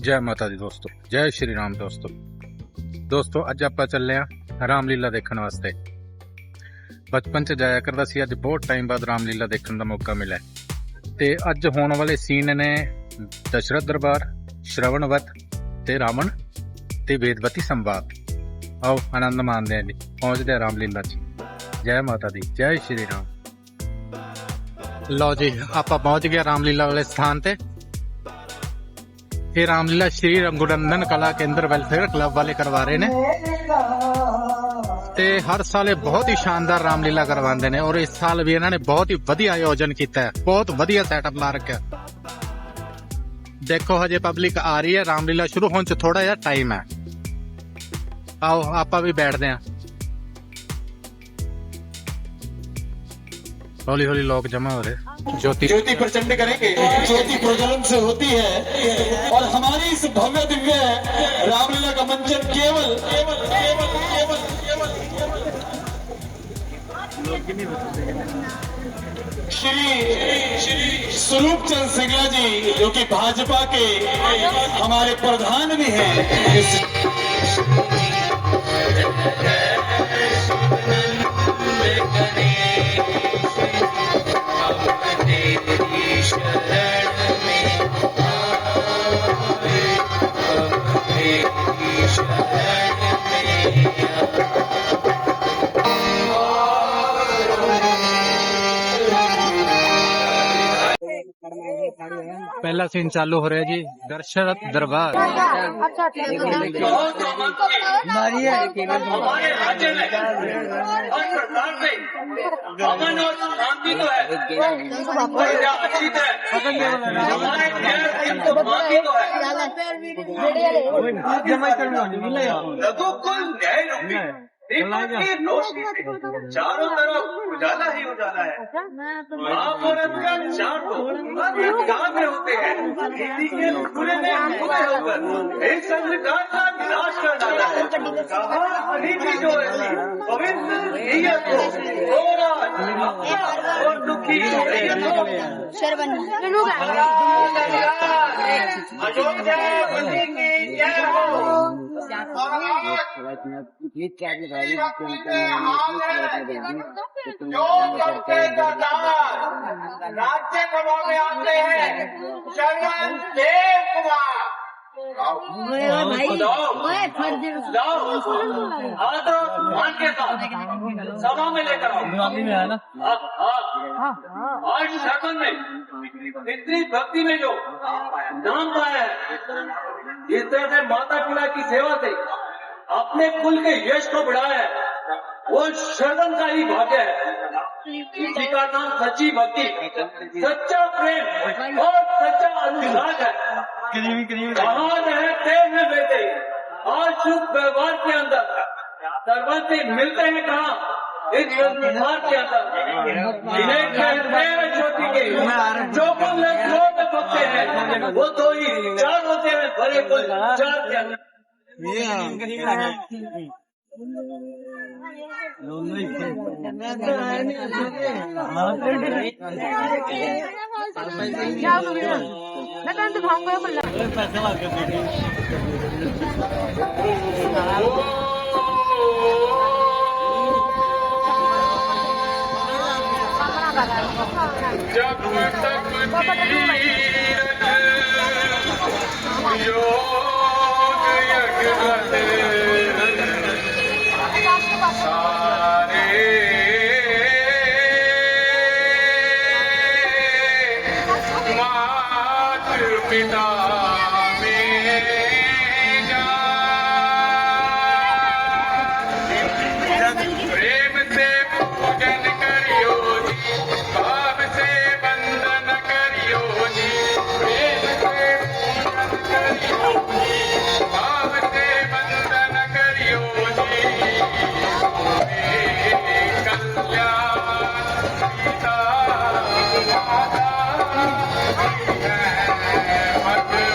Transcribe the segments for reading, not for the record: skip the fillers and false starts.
जय माता दी दोस्तों, जय श्री राम दोस्तों अज आप चले हाँ रामलीला देखने वास्ते। बचपन च जाया करता सी, अज बहुत टाइम बाद रामलीला देखने का मौका मिला ते अज होने वाले सीन ने दशरथ दरबार, श्रवणवत ते रावण ते वेदवती संवाद। आओ आनंद मानते हैं जी, पहुंचते हैं रामलीला च। जय माता दी, जय श्री राम। लो जी आप पहुंच गया रामलीला वाले स्थान ते। ये रामलीला श्री रघुनंदन कला केंद्र वेलफेयर क्लब वाले करवा रहे ने ते हर साल ये बहुत ही शानदार रामलीला करवाते ने और इस साल भी इन्होंने बहुत ही वधिया आयोजन किया है, बहुत वधिया सेटअप ला रखा। देखो हजे पब्लिक आ रही है, रामलीला शुरू होने च थोड़ा जा टाइम है। आओ आप भी बैठते हैं। हौली हौली लोग जमा हो रहे। ज्योति प्रचंड करेंगे, ज्योति प्रज्वलन से होती है और हमारी इस भव्य दिव्य रामलीला का मंचन केवल श्री स्वरूप चंद सिंगला जी जो कि भाजपा के हमारे प्रधान भी हैं। पहला सीन चालू हो रहा है जी, दशरथ दरबार। हमारे राज्य में हर प्रकार से अमन और शांति तो है, अच्छी तरह हमारे रघुकुल न्याय रूपी चारों तरफ उजाला ही उजाला है। महाभारत का चार काम में होते हैं, इसी के पूरे में पूरे होकर एक अंधकार का विनाश कर डाला है। कहा भी जो है पवित्र नीयत हो और दुखी अयोध्या राज्यसभा में आते हैं चरण देव कुमार। सभा में लेकर और शरण में इतनी भक्ति में जो नाम पाया है, इस तरह से माता पिता की सेवा से अपने कुल के यश को बढ़ाया है, वो शरण का ही भाग्य है। किसी का नाम सच्ची भक्ति, सच्चा प्रेम और सच्चा अनुराग है। कहाँ रहते हैं बेटे और शुभ व्यवहार के अंदर सर्वस्वी मिलते हैं कहाँ? इस संसार के अंदर जिन्हें कहते हैं ज्योति के जो कुल लोग भक्ते हैं वो तो ही चार होते हैं, बड़े कुल चार के अंदर। जब तक योग सारे मात पिता प्रेम से पूजन करियो जी, भाव से वंदन करियो जी, प्रेम से पूजन करियो जी, भाव से वंदन करियो जी। कल्याण सीता माता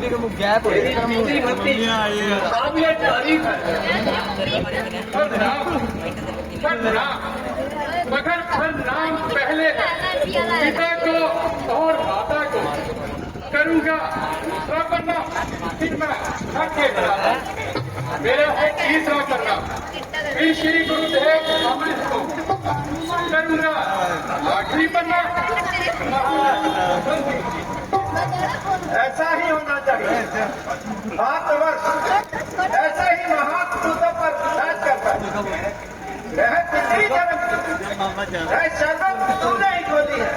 तेरी इतनी भक्ति काबिले तारीफ है। मगर नाम पहले पिता को और माता को करूंगा वरना फिर मैं हक के बराबर मेरा है तीसरा करना। फिर श्री गुरुदेव अमृत को करूंगा आखिरी बनना। ऐसा ही होना चाहिए। भारतवर्ष ऐसा ही महान पूजा पर राज करता है। वह पितरी जन्म वह शर्म तूने ही खोली है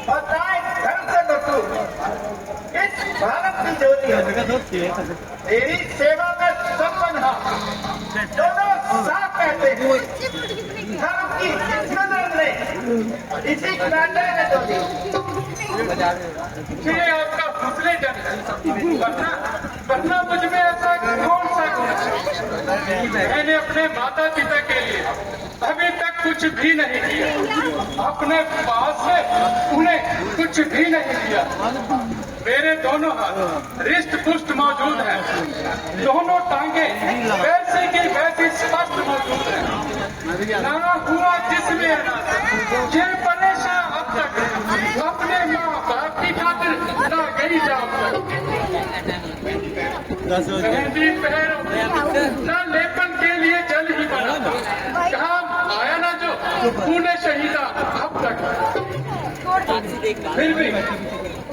और ताए धर्म से बतू इस भारत की ज्योति है। तेरी सेवा में संपन्न दोनों साथ कहते हैं। धर्म की नजर ने इसी नाटे में ज्योति ये आपका फुसले जन वरना मुझ में ऐसा कौन सा गुण है। मैंने अपने माता पिता के लिए अभी तक कुछ भी नहीं किया। अपने पास से उन्हें कुछ भी नहीं दिया। मेरे दोनों हाथ रिष्ट पुष्ट मौजूद हैं। दोनों टांगे वैसे की वैसी स्पष्ट मौजूद है। ना हुआ जिसमें ये परेशान अब तक अपने माँ बाप की खातिर ना गई जाम तक। मेहंदी पहनो ना लेपन के लिए जल ही बना। काम आया ना जो तूने शहीदा अब तक। फिर भी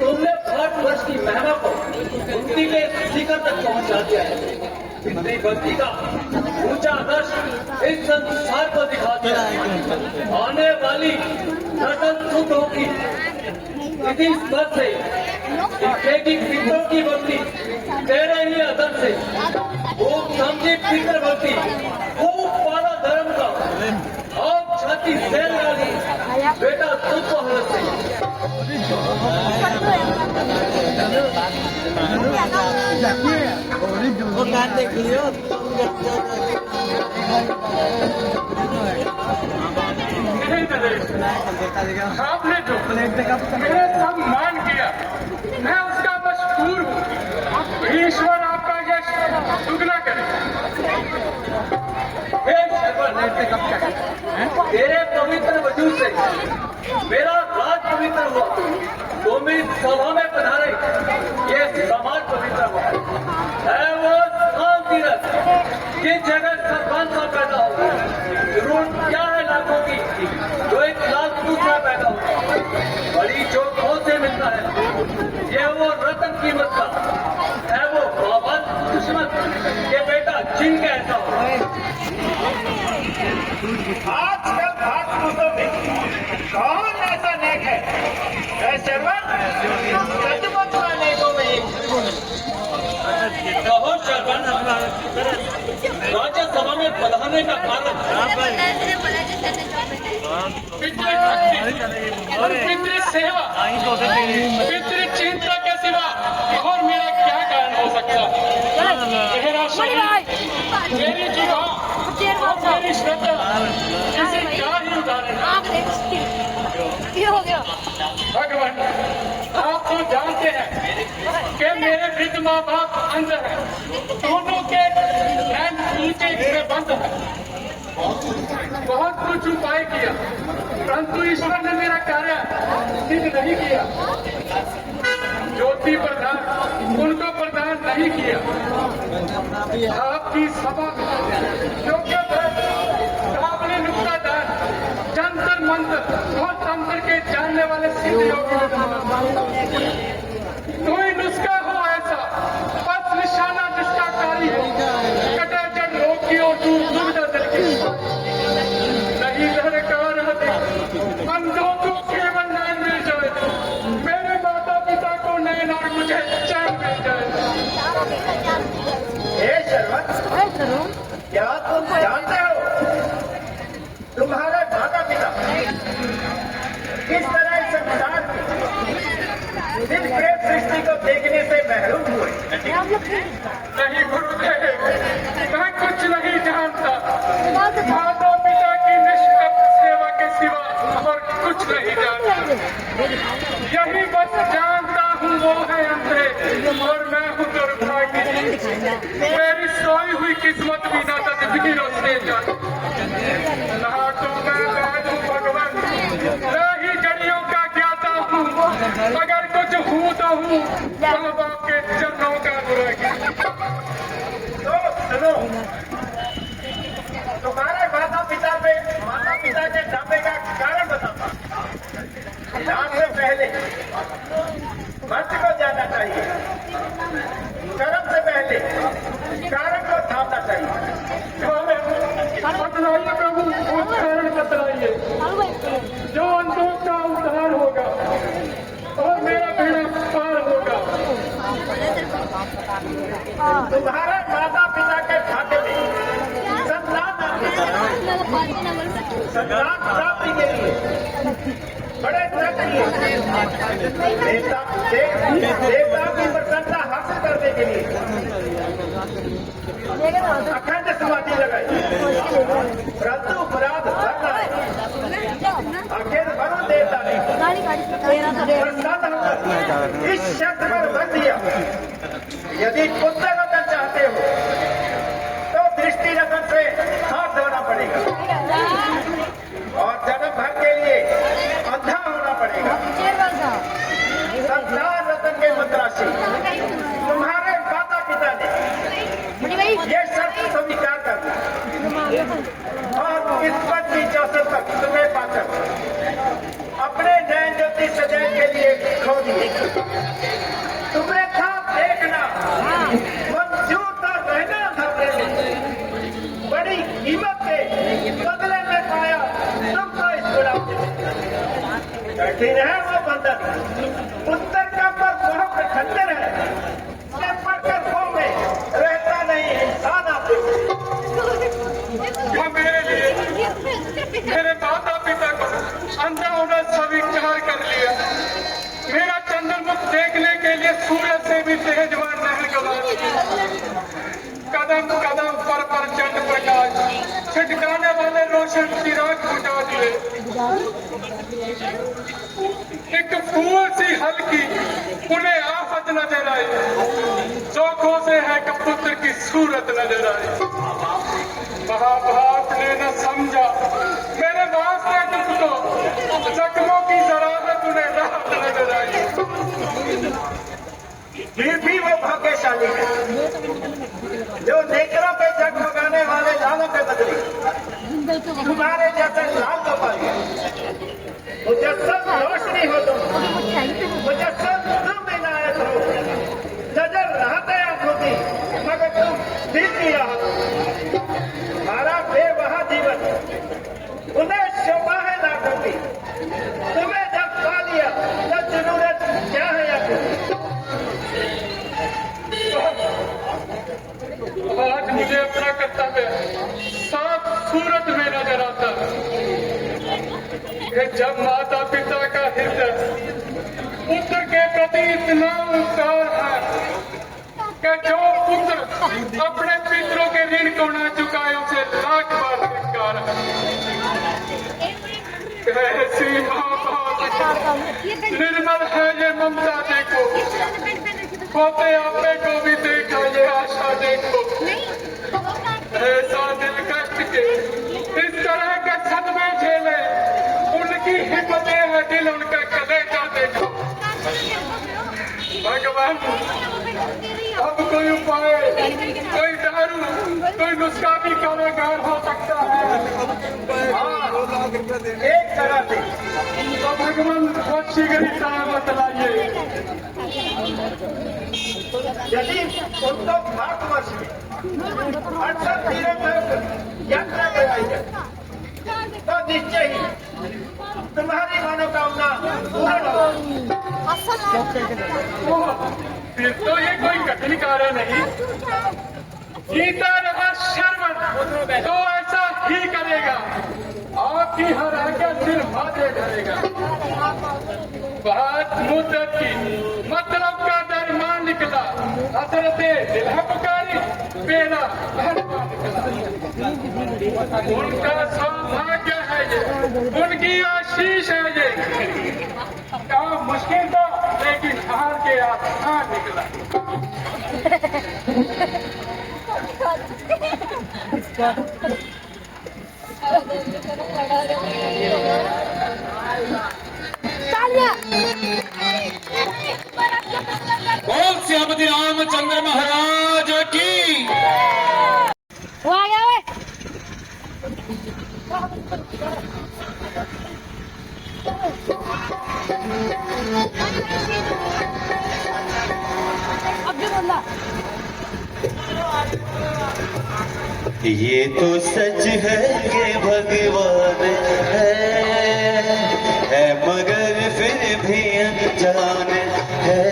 तुमने 8 वर्ष की महिमा को मुक्ति के शिखर तक पहुंचा दिया है। इतनी भक्ति का ऊंचा आदर्श इस संसार को दिखा दिया है। आने वाली नस्ल सुख होगी इसी स्तर से की पितरों की भक्ति तेरे ही अदर से वो समझी पितर भक्ति वो पाला धर्म का और छाती सेल वाली बेटा तुझ को हलत से देख लियो आपने जो मेरे सम्मान किया मैं उसका मशहूर हूँ। ईश्वर आपका यश दुगना करे। तेरे पवित्र वजूद से मेरा राज पवित्र हुआ। तुम इस सभा में पधारे ये समाज पवित्र हुआ है। वो शांति रस जिस जगह सरपंच सा पैदा होगा जरूर क्या है लाखों की जो 1 लाख दूसरा पैदा होगा। बड़ी चौकों से मिलता है ये वो रतन कीमत का है। वो बाबा दुश्मन के बेटा जिनका ऐसा हो। आजकल राजपूतों में कौन ऐसा नेक है सचमुच नेकों में एक कहो श्रवण राज्यसभा में बढ़ाने का कारण पितृ सेवा पितृ चिंता के सिवा और मेरा क्या कारण हो सकता है। मेरा शरीर मेरी जुबान और मेरी श्रद्धा इसे क्या ही उदाहरण भगवान आप तो जानते हैं कि मेरे वृद्ध माँ बाप अंध हैं। दोनों के नैन नीचे में बंद है। बहुत कुछ उपाय किया परंतु ईश्वर ने मेरा कार्य सिद्ध नहीं किया। ज्योति प्रदान उनको प्रदान नहीं किया। आपकी सभा योग्य आपने नुक्तादार जंतर मंत्र और तंत्र के जानने वाले सिद्ध योगी कोई नुस्खा हो ऐसा बस निशाना जिसका कारी है कटा जड़ रोग की और दूर दुविधा दल की नहीं घर कार बंदों को केवल नैन मिल जाए। मेरे माता पिता को नैन और मुझे चैन मिल जाए। क्या तुम जानते हो तुम्हारे माता पिता किस तरह इस संसार की इस प्रेम सृष्टि को देखने से महरूम हुए? नहीं गुरुदेव मैं कुछ नहीं जानता। माता पिता की निष्कपट सेवा के सिवा और कुछ नहीं जानता। यही बस जानता हूँ वो है अंधे और किस्मत भी ना तो जिंदगी रोशनी जाए ना तो मैं वैद हूँ भगवान रही जड़ियों का ज्ञाता हूँ अगर कुछ हूँ तो हूँ माँ बाप के चरणों का अनुरागी। तो सुनो, तुम्हारे माता पिता के जाने का कारण बताता। नाम से पहले मंच को जाना चाहिए, कर्म से पहले कारण को थामना चाहिए। बतलाइए प्रभु, वो कारण बतलाइए जो अंधों का उद्धार होगा और मेरा बेड़ा पार होगा। तुम्हारे माता पिता के खाते में संतान प्राप्ति के लिए बड़े प्रयत्न किए। देवता की प्रसन्नता हासिल करने के लिए अखंड समाधि लगाई, परंतु अपराध करना आखिर वरुण देवता ने प्रसन्न होकर इस शर्त पर बन दिया, यदि पुत्र रतन चाहते हो तो दृष्टि रतन से हाथ धोना पड़ेगा और जन्म भर के लिए अंधा होना पड़ेगा। संतान रतन के मुद्रा से तुम्हारे माता पिता ने ये शर्त स्वीकार कर दी और किस्मत की चौसर तक तुम्हें पाकर अपने नयन ज्योति सजय के लिए खो दिए। तुम्हें था देखना, मंजूर था रहना था प्रेमी, बड़ी कीमत के बदले में पाया तुमको इस बुढ़ापे में। कठिन है वो बंधन, उत्तर का पर बहुत खंजर है, ये पढ़कर खो में रहता नहीं इंसान आपको। मेरे लिए मेरे माता पिता को अंधा होना स्वीकार कर लिया। मेरा चंद्रमुख देखने के लिए सूरज से भी तेजवान नहीं गवा। कदम कदम पर चंद प्रकाश छिटकाने वाले रोशन चिराग बुझा दिए। एक फूल सी हल्की उन्हें आफत नजर आई, चौखों से है कि पुत्र की सूरत नजर आई। महाभारत ने न समझा मेरे वास्ते दुख को, जख्मों की जराहत उन्हें राहत नजर आई। फिर भी वो भाग्यशाली है जो नेत्रों पे जगमगाने वाले लालों के बदले तुम्हारे जैसे लाल को पाएगा। मुजस्सम रोशनी हो तुम, मुजस्सम तुम इनायत हो, नजर रहते आंखों की मगर तुम दिल की राहत। हमारा बेवहा जीवन उन्हें शोभा है लाखों की, तुम्हें जब पा लिया तो जरूरत क्या है आपको। आज मुझे अपना कर्तव्य साफ सूरत में नजर आता है कि जब माता पिता का हृदय पुत्र के प्रति इतना उत्साह है कि जो पुत्र अपने पितरों के ऋण को न चुकाए उसे लाख बार धिक्कार है। ऐसी माँ बाप निर्मल है ये ममता देखो, खोते आपे को भी देखा ये आशा देखो। ऐसा दिल कष्ट के इस तरह के सदमे झेले उनकी हिम्मतें है, दिल उनका कलेजा देखो। भगवान अब कोई उपाय, कोई दारू, कोई नुस्खा भी कारागार हो सकता है। एक तरह से तो भगवान बहुत शीघ्र ही तरह बतलाइए। यदि उनको भारतवर्ष में 68 दिनों तक यात्रा कराई जाए तो निश्चय ही तुम्हारी मनोकामना पूर्ण होगी। फिर तो ये कोई कठिन कार्य नहीं। गीता रहा श्रवण तो ऐसा ही करेगा, आपकी हर आज्ञा सिर माथे करेगा। बात मुद्दत की मतलब का दरमान निकला, हसरते दिल है पुकारी, बेड़ा हरवा निकला। उनका सौभाग्य है ये, उनकी आशीष है ये। काम मुश्किल था लेकिन हार के आसान निकला। बोल श्रीमती रामचंद्र महाराज की। वो आ गया वे। अब भी बोला। ये तो सच है कि भगवान है मगर फिर भी अनजान है।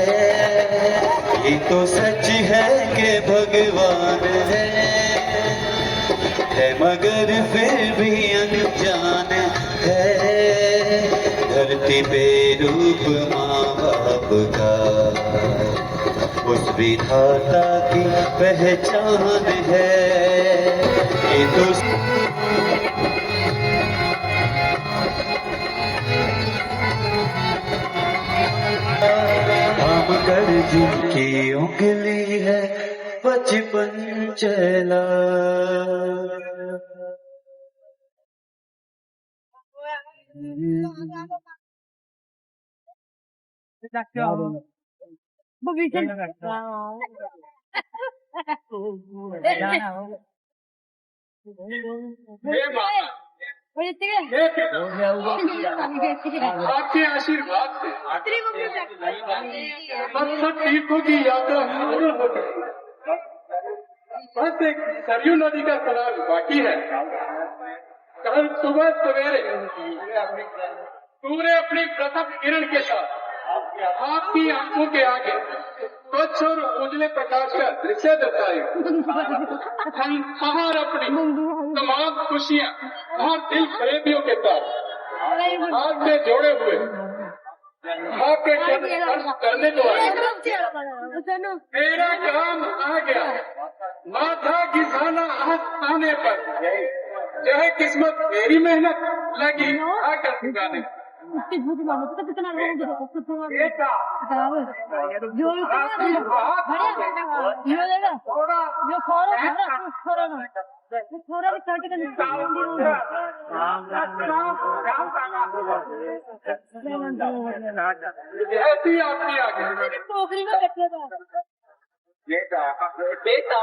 ये तो सच है कि भगवान है मगर फिर भी अनजान है। धरती पे रूप माँ बाप का उस विधाता की पहचान है। ये तो काम कर जिनकी उंगली है बचपन चला। बगीचे आपके आशीर्वाद से सब तीर्थों की यात्रा पूर्ण हो गई। बस एक सरयू नदी का स्नान बाकी है। कल सुबह सवेरे सूर्य अपनी प्रथम किरण के साथ आपकी आंखों के आगे स्वच्छ और उजले प्रकाश का दृश्य दर्शाएगा। हम बाहर अपनी तमाम खुशियाँ और दिल फरेबियों के साथ हाथ में जोड़े हुए आपके चरण स्पर्श करने को आए। मेरा काम आ गया, माथा घिसाना आने पर चाहे किस्मत मेरी मेहनत लगी आकर चुकाने। कितना ऐसी आपकी आगे पोखरी में बैठे था। बेटा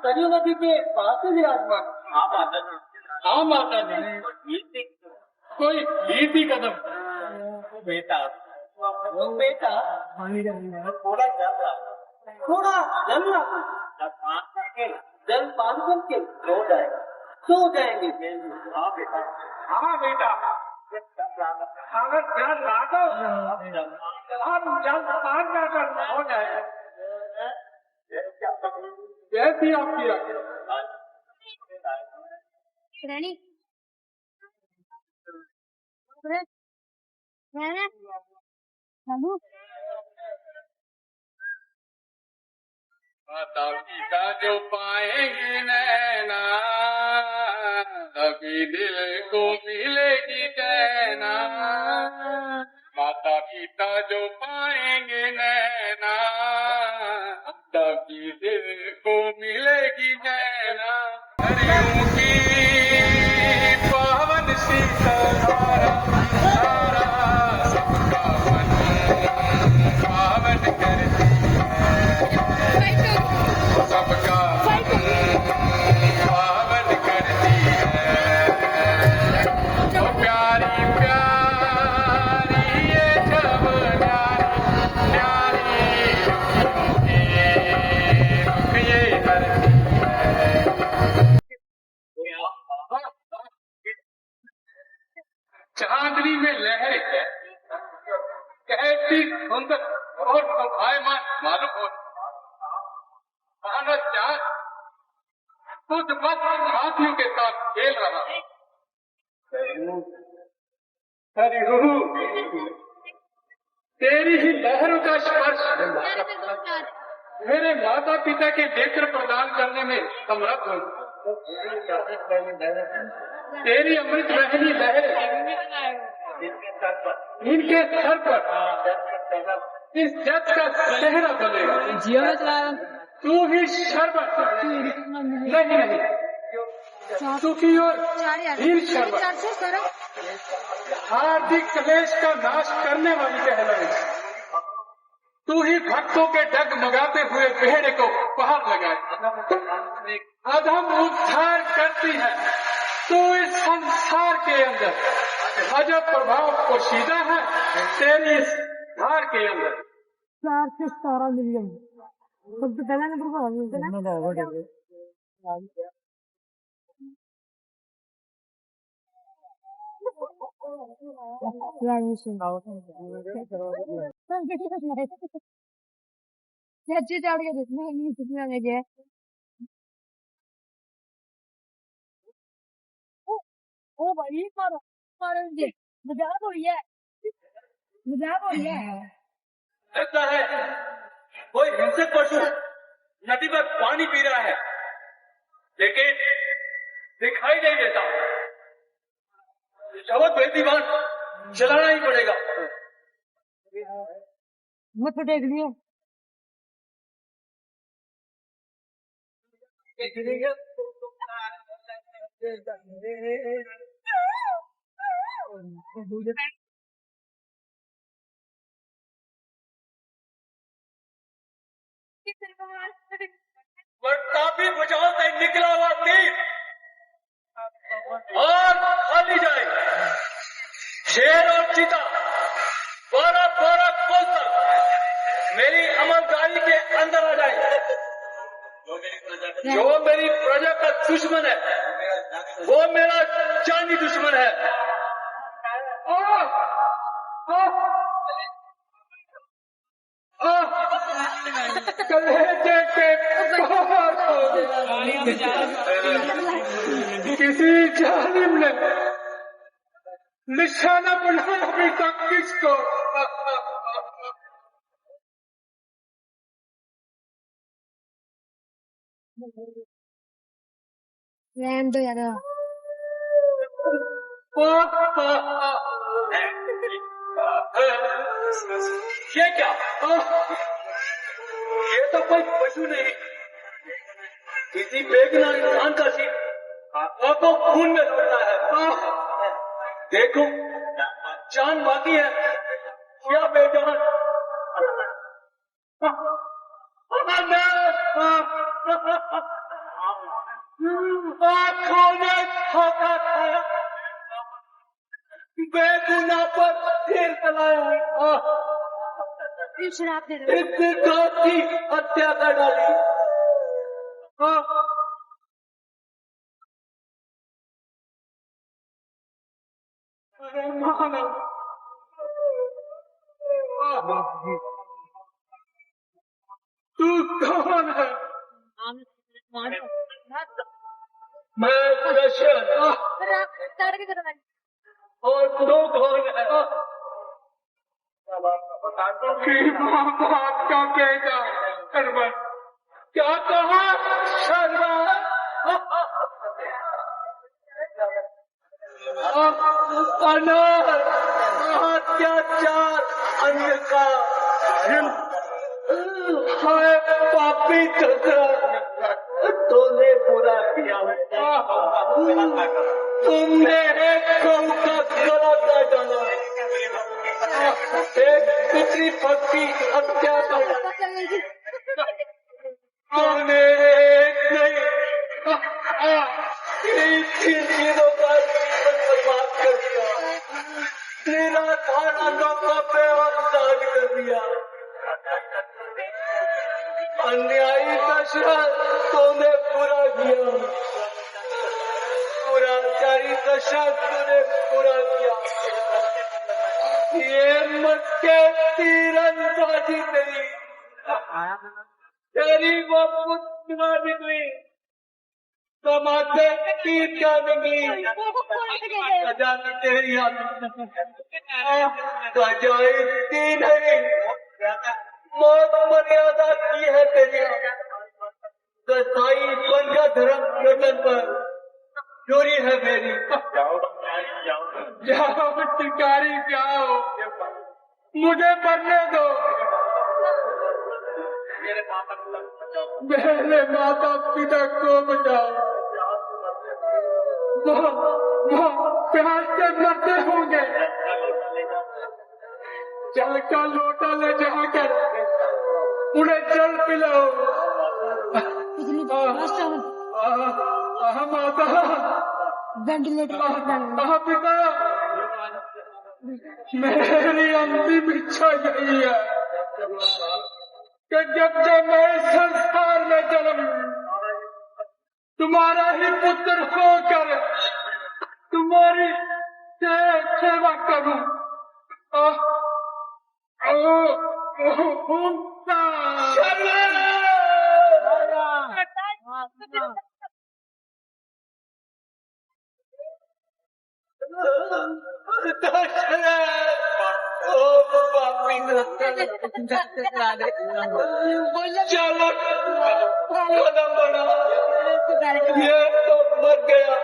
सरयू नदी के पास ही विराजमान। हाँ माता जी, कोई 20 ही कदम। बेटा थोड़ा जल पान करके सो जाएंगे। हाँ बेटा अगर जल ला दो हम जल पान कर हो जाएगा। जैसी आपकी रानी माता पिता जो पाएंगे नैना तभी दिल को मिलेगी चैना। माता पिता जो पाएंगे नैना तभी दिल को मिलेगी चैना। हरिओं की पावन शीतलधारा सबका मन पावन करती है, सबका पावन करती है। तो प्यारी प्यारी ये जब प्यारी दुख ये करती है। चांदनी में लहरें कैसी सुंदर और शोभायमान मालूम हो। मानो चांद खुद मस्त हाथियों के साथ खेल रहा। हरि तेरी ही लहरों का स्पर्श मेरे माता पिता के नेत्र प्रदान करने में समर्थ हो। तेरी अमृत रहनी लहर इनके सर पर इस जग का चेहरा बनेगा। तू ही शरबत नहीं सुखी और हीर शरबत 400 सर हार्दिक क्लेश का नाश करने वाली कहलाई। तू ही भक्तों के डगमगाते हुए बेहड़े को पहाड़ लगाए। अधम उद्धार करती है तू इस संसार के अंदर। अजब प्रभाव पोशीदा है तेरी इस धार के अंदर। 417 मिलियन सबसे पहला नंबर पर ओ भाई मारो मजाक हो रही है लगता है कोई हिंसक पशु नदी में पानी पी रहा है, लेकिन दिखाई नहीं देता। शवद बेदीवान चलाना ही पड़ेगा। मत देख लियो काफी बुझाव से निकला हुआ तीर और खाली जाए। शेर और चीता 12-12 कोस तक मेरी अमलदारी के अंदर आ जाए। जो मेरी प्रजा का दुश्मन है वो मेरा जानी दुश्मन है। कलेजे के किसी जालिम ने निशाना बनाया अभी तक किसको। रहने दो यार ये क्या? ये तो कोई पशु नहीं, किसी बेगुनाह इंसान का सिर आंखों खून में लौटता है। देखो जान बाकी है क्या बेजान? आंखों ने धोखा खाया, बेगुनाह पर तीर चलाया, शराब दे दो एक गांव की हत्या कर डाली। अरे मानव, तू कौन है? मैं दशरथ और तू कौन है? माँ बाप का बेटा शर्मा, क्या कहा शर्मा? अनाथ अत्याचार अन्य का हाय पापी चक्र तूने पूरा किया। तुमने एक गौ का गला काट डाला, एक पितरी भक्ति हत्या कर तूने एक नहीं 3 चीजों का जीवन बर्बाद कर दिया। तेरा थाना लोगों पे और दाग कर दिया। अन्यायी दशरथ तूने पूरा किया, पुराचारी दशरथ तूने पूरा किया। ये मत के तीरंदाजी तेरी वो पुतना निकली, समाते तीर क्या निकली, जानी तेरी गजाई तीन है, मौत मर्यादा की है तेरी। कसाई बन का धर्म लोटन पर चोरी है मेरी। जाओ टिकारी जाओ, मुझे मरने दो। मेरे पापा मेरे माता पिता को बचाओ। वो प्यार से मरते होंगे। जल का लोटा ले जाकर उन्हें जल पिलाओ। माता वेंटिलेटर पिता, मेरी अंतिम इच्छा यही है कि जब मैं इस संसार में जन्म तुम्हारा ही पुत्र होकर तुम्हारी सेवा करूं। चलो कदम बढ़ा, ये तो मर गया।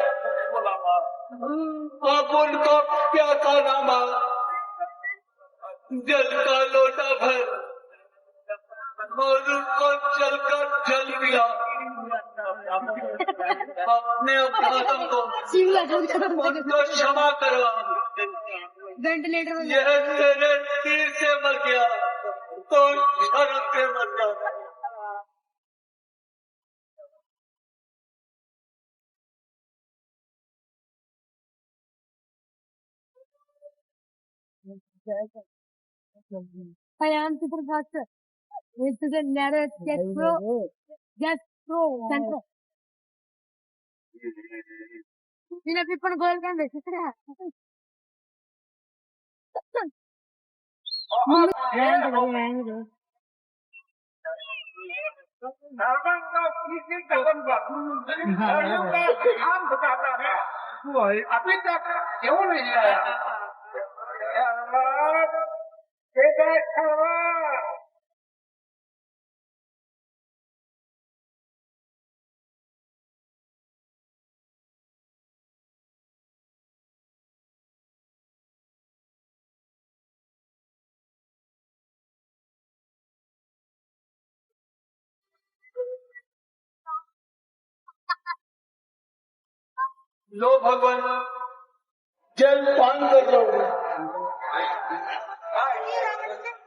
अब उनको क्या खाना मां, जल का लोटा भर और उनको जल का जल पिया। अपने अपराधों को उनको क्षमा करवा। वेंटिलेटर यह तेरे तीर से मर गया तो शर्म से मर गया। I am Supermaster. This is the nearest Gastro Center. Sina people goal can be अभी तक क्यों नहीं आया? लो भगवान, जल पान कर लो।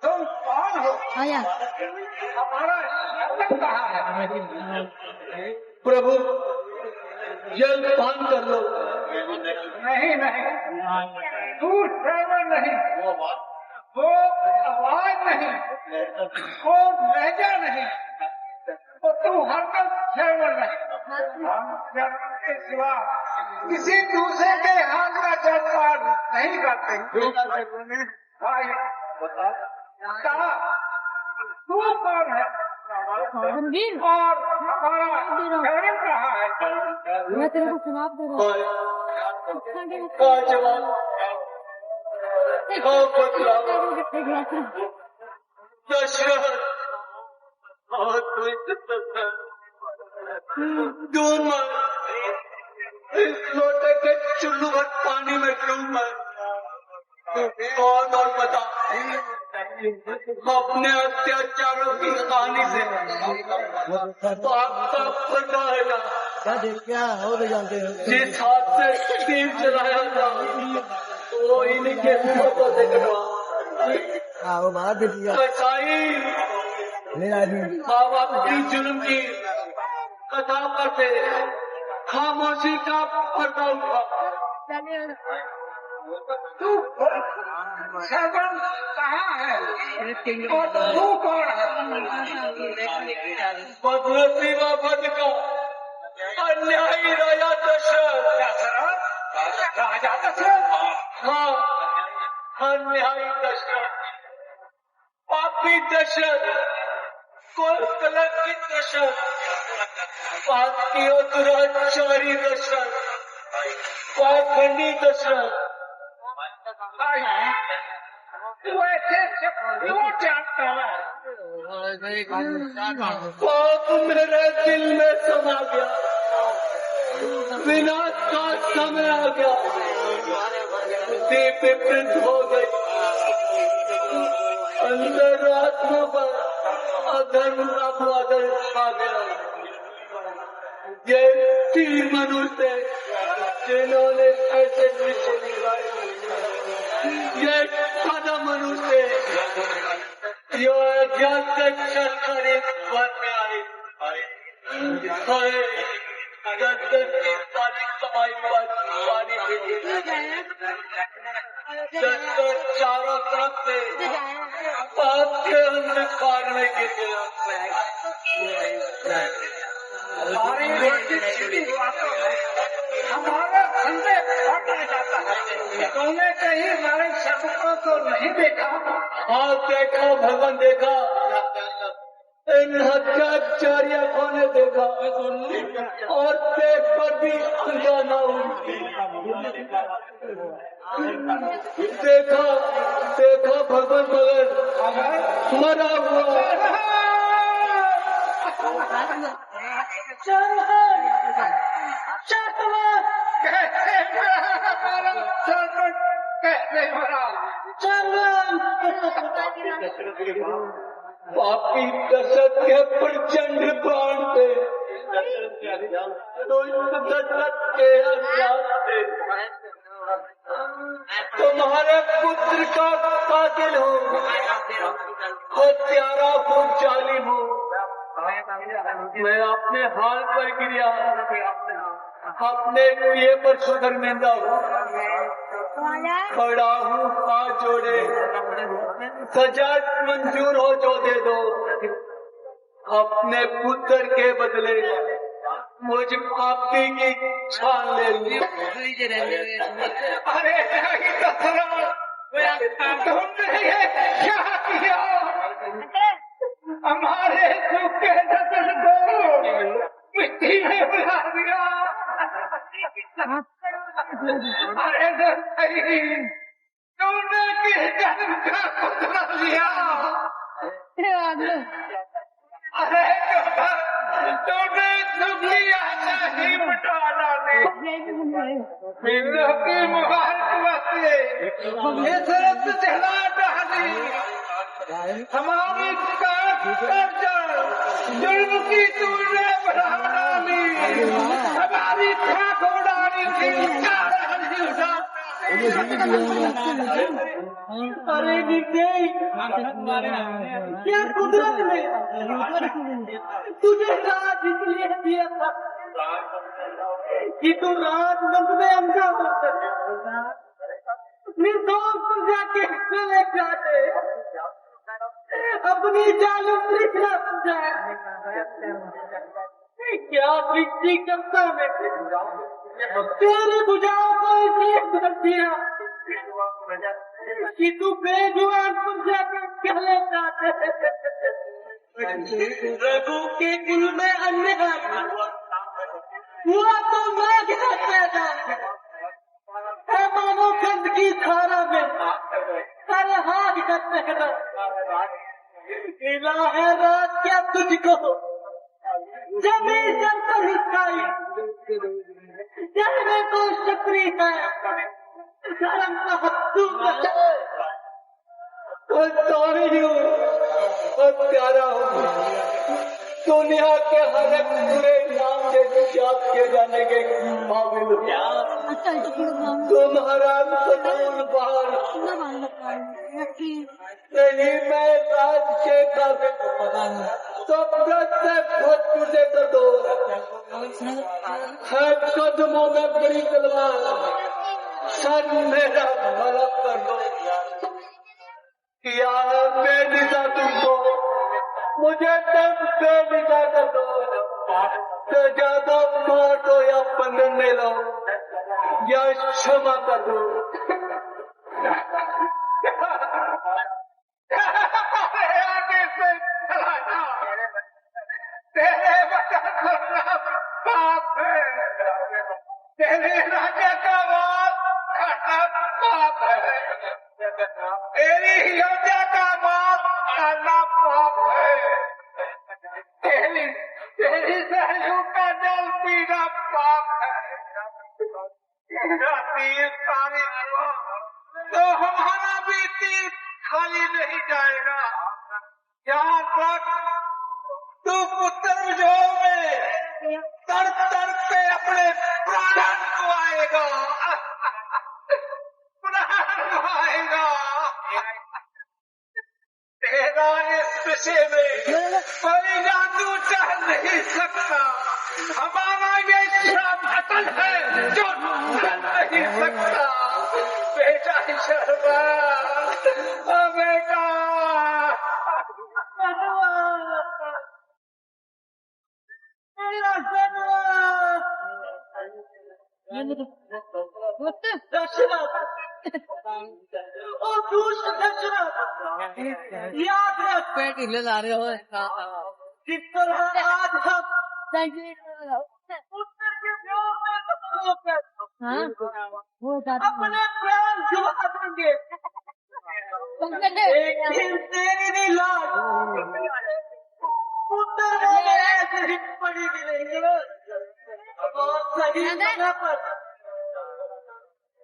तुम कौन हो? आया हमारा जन्म कहाँ है? प्रभु, जल पान कर लो। नहीं नहीं, तू सेवा नहीं, वो आवाज नहीं, वो लहजा नहीं, तो तू हरकत सेवा नहीं। जन्म के सिवा किसी दूसरे के हाथ का जलपान नहीं करते। कहा तू कौन है रणवीर और हमारा शरण कहाँ है? मैं तेरे को समाप्त दे रहा हूँ। जवाब दशरथ डूब मर, इस लोटे के चुल्लू भर पानी में डूब मर। और बता, अपने अत्याचारों की कहानी से पाप का फटा है। क्या हो रही जानते हो? जिस हाथ से तीर चलाया था वो इनके हाथों से कटवा। हाँ वो बात दे दिया कसाई मेरा आदमी माँ बाप की जुल्म की कथा करते खामोशी का पर्दा उठा। तू श्रवण कहाँ है और तू कौन है? बदनसीबा बद का अन्यायी राजा दशरथ। राजा दशरथ? हाँ, अन्यायी दशरथ, पापी दशरथ, कुल कलंकित दशरथ, पापी और दुराचारी दशरथ, पाखंडी दशरथ। तू ऐसे क्यों जानता है? पाप मेरे दिल में समा गया, विनाश का समय आ गया, विपरीत हो गई। अंतरात्मा पर अधर्म का बादल छा गया। ये तीन मनुष्य जिन्होंने ऐसे पीछे निभाए, ये सादा मनुष्य जो अज्ञान से चलकर इस वन में आए। की सारी कमाई पर पानी फिर चारों तरफ से पाप के अंधकार में गिर गया। हमारा संदेह फट जाता है। तुमने कहीं हमारे शब्दों को नहीं देखा? हाँ देखा, भगवान देखा। इन हत्याचार्यों ने देखा और पेट पर भी अंधा न देखा। देखा भगवान मगर मरा हुआ। पापी दशरथ के प्रचंड प्राण थे, दशरथ के अज्ञात थे। तुम्हारे पुत्र का कातिल हूँ, हत्यारा हूँ, जालिम हूँ। मैं अपने हाल पर गिरा, अपने किए पर शर्मिंदा हूँ। खड़ा हूँ हाथ जोड़े, सजा मंजूर हो जो दे दो। अपने पुत्र के बदले मुझ पापी की छान ले ली। अरे तुमने क्या किया? हमारे सुख के दर्शन को मिट्टी में मिला दिया। अरे तुमने किस जन्म का पुत्र लिया? अरे तुमने दुखी आशा ही मिटा डाली। बिंदु की मुबारक ये सरत जला डाली। हमारी काट कर जुल्म की तूने बढ़ा डाली। हमारी खाक उड़ानी थी, अरे निर्दयी, क्या कुदरत ने तुझे राज इसलिए दिया था कि तू राजमंद में अंधा हो सके, निर्दोष प्रजा के हिस्से ले जाते, अपनी जालिम तृष्णा समझाए। क्या वृद्धि करता में तेरी बुझाओ को इसलिए कर दिया कि तू बेजुबान प्रजा के कहले जाते। रघु के कुल में अन्याय हुआ तो मैं क्या पैदा है, मानो गंदगी धारा में सारे हाथ करते हैं। इला है रात क्या तुझको जमीन जल पर हिस्साई, कहने को शक्ति है धर्म का हत्तू सॉरी हूँ और प्यारा हूँ। दुनिया के हर एक बुरे नाम से याद किए जाने के काबिल हूँ। तुम्हारा सदूर बाहर नहीं, मैं राज के काबिल सब से खुद तुझे कर दो। है कदमों में बड़ी तलवार, सर मेरा भला कर दो। किया बेनिसा तुमको, मुझे तब बेनिसा कर दो। तो ज्यादा मार दो या बंधन में लो या क्षमा कर दो। आगे से तेरे वचन करना पाप है, तेरे राजा का वाद करना पाप है, तेरी योजना का वाद करना पाप है, तेरी सहयोग का जल पीना पाप है। तीर पानी हुआ तो हमारा भी तीर खाली नहीं जाएगा। यहाँ तक जोर में तर तर पे अपने प्राण को आएगा, प्राण आएगा। तेरा इस विषय में कोई जादू चल नहीं सकता। हमारा ये श्राप अटल है जो चल नहीं सकता। बेटा शर्मा, ओ बेटा मेरा और दूसरा दक्षिणा याद रख पेट हिले ला रहे हो किस तरह आज हम हाँ वो अपने प्राण जुड़ा देंगे। एक दिन तेरी भी लाश पुत्र में ऐसे ही पड़ी मिलेगी और सही जगह पर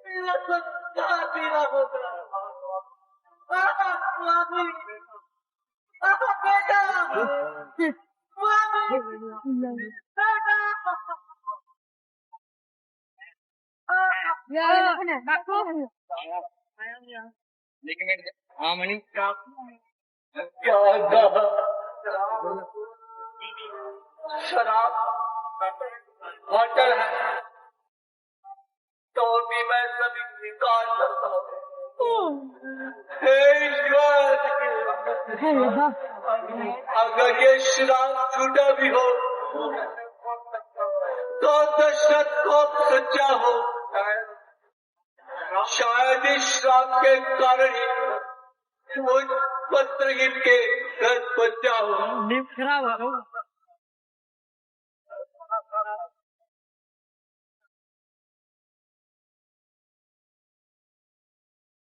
मेरा संस्कार पीना होगा। स्वामी, बेटा, स्वामी, बेटा। हाँ मणि शराब होटल है तो भी मैं सभी स्वीकार करता हूँ। हे ईश्वर, अगर ये शराब झूठा भी हो तो दशरथ को सच्चा हो। शायद इस श्राप के कारण ही मुझ पत्रहीन के घर बच्चा हो। खराब हो